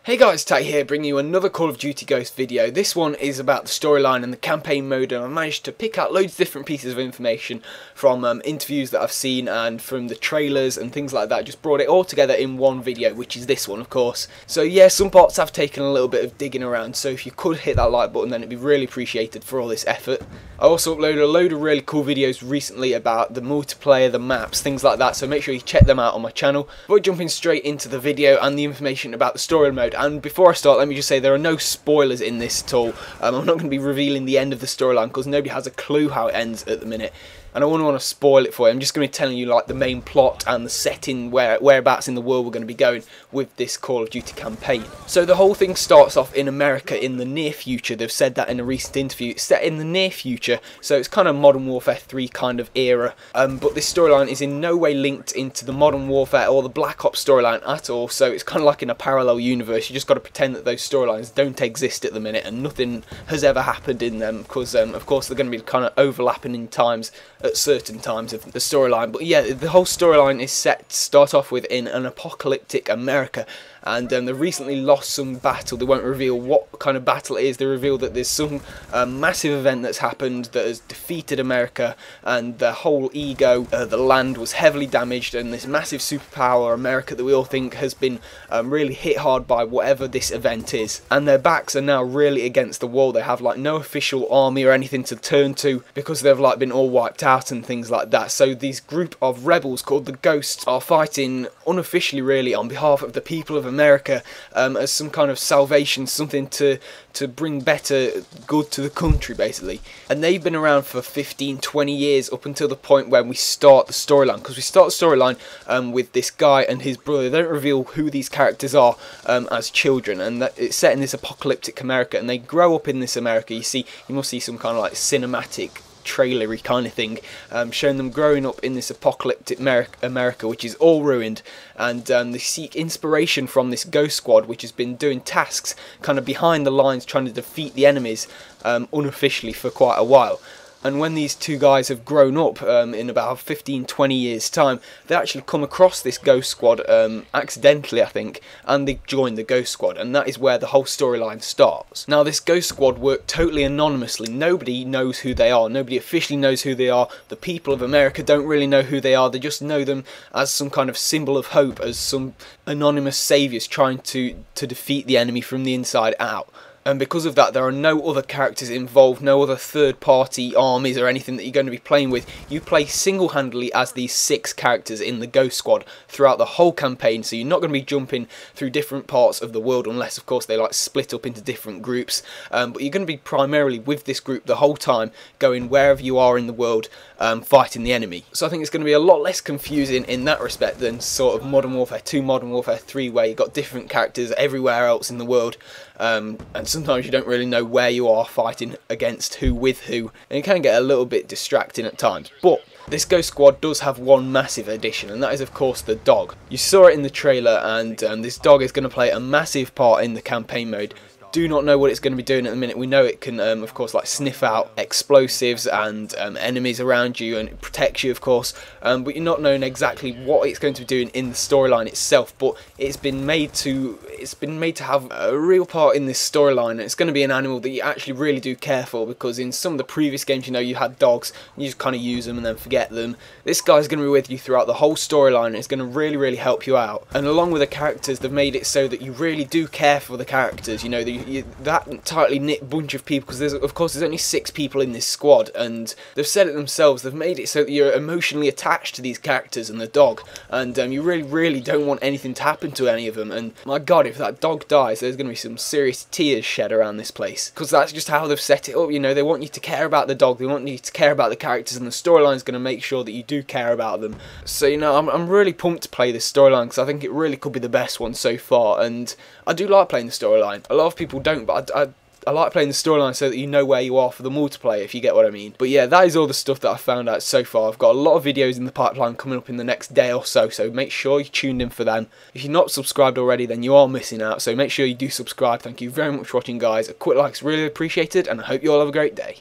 Hey guys, Ty here, bringing you another Call of Duty Ghost video. This one is about the storyline and the campaign mode, and I managed to pick out loads of different pieces of information from interviews that I've seen and from the trailers and things like that. Just brought it all together in one video, which is this one, of course. So yeah, some parts have taken a little bit of digging around, so if you could hit that like button, then it'd be really appreciated for all this effort. I also uploaded a load of really cool videos recently about the multiplayer, the maps, things like that, so make sure you check them out on my channel. But jumping straight into the video and the information about the story mode. And before I start, let me just say there are no spoilers in this at all. I'm not going to be revealing the end of the storyline because nobody has a clue how it ends at the minute. And I wouldn't want to spoil it for you. I'm just going to be telling you like the main plot and the setting, whereabouts in the world we're going to be going with this Call of Duty campaign. So the whole thing starts off in America in the near future. They've said that in a recent interview. It's set in the near future, so it's kind of Modern Warfare 3 kind of era. But this storyline is in no way linked into the Modern Warfare or the Black Ops storyline at all. So it's kind of like in a parallel universe. You just got to pretend that those storylines don't exist at the minute and nothing has ever happened in them, because of course they're going to be kind of overlapping in times at certain times of the storyline. But yeah, the whole storyline is set to start off with in an apocalyptic America, and they recently lost some battle. They won't reveal what kind of battle it is. They reveal that there's some massive event that's happened that has defeated America, and the whole ego, the land was heavily damaged, and this massive superpower America that we all think has been really hit hard by whatever this event is, and their backs are now really against the wall. They have like no official army or anything to turn to because they've like been all wiped out and things like that. So these group of rebels called the Ghosts are fighting unofficially really on behalf of the people of America, as some kind of salvation, something to bring better good to the country basically. And they've been around for 15-20 years up until the point when we start the storyline, because we start the storyline with this guy and his brother. They don't reveal who these characters are as children, and that it's set in this apocalyptic America, and they grow up in this America. You must see some kind of like cinematic trailery kind of thing, showing them growing up in this apocalyptic America, which is all ruined, and they seek inspiration from this Ghost Squad, which has been doing tasks kind of behind the lines, trying to defeat the enemies unofficially for quite a while. And when these two guys have grown up in about 15-20 years time, they actually come across this Ghost Squad accidentally, I think, and they join the Ghost Squad, and that is where the whole storyline starts. Now this Ghost Squad work totally anonymously. Nobody knows who they are. Nobody officially knows who they are. The people of America don't really know who they are. They just know them as some kind of symbol of hope, as some anonymous saviours trying to defeat the enemy from the inside out. And because of that, there are no other characters involved, no other third-party armies or anything that you're going to be playing with. You play single-handedly as these 6 characters in the Ghost Squad throughout the whole campaign, so you're not going to be jumping through different parts of the world, unless, of course, they like split up into different groups. But you're going to be primarily with this group the whole time, going wherever you are in the world, fighting the enemy. So I think it's going to be a lot less confusing in that respect than sort of Modern Warfare 2, Modern Warfare 3, where you've got different characters everywhere else in the world, and sometimes you don't really know where you are fighting against who with who, and it can get a little bit distracting at times. But this Ghost Squad does have one massive addition, and that is of course the dog. You saw it in the trailer, and this dog is going to play a massive part in the campaign mode. Do not know what it's going to be doing at the minute. We know it can, of course, like sniff out explosives and enemies around you, and it protects you, of course. But you're not knowing exactly what it's going to be doing in the storyline itself. But it's been made to have a real part in this storyline, and it's going to be an animal that you actually really do care for, because in some of the previous games, you know, you had dogs, and you just kind of use them and then forget them. This guy's going to be with you throughout the whole storyline, and it's going to really, really help you out. And along with the characters, they've made it so that you really do care for the characters. You know, that tightly knit bunch of people, because there's only 6 people in this squad, and they've said it themselves. They've made it so that you're emotionally attached to these characters and the dog, and you really, really don't want anything to happen to any of them. And my God, if that dog dies, there's going to be some serious tears shed around this place, because that's just how they've set it up. You know, they want you to care about the dog, they want you to care about the characters, and the storyline's going to make sure that you do care about them. So, you know, I'm really pumped to play this storyline, because I think it really could be the best one so far, and I do like playing the storyline. A lot of people don't, but I like playing the storyline so that you know where you are for the multiplayer, if you get what I mean. But yeah, that is all the stuff that I've found out so far. I've got a lot of videos in the pipeline coming up in the next day or so, so make sure you're tuned in for them. If you're not subscribed already, then you are missing out, so make sure you do subscribe. Thank you very much for watching, guys. A quick like's really appreciated, and I hope you all have a great day.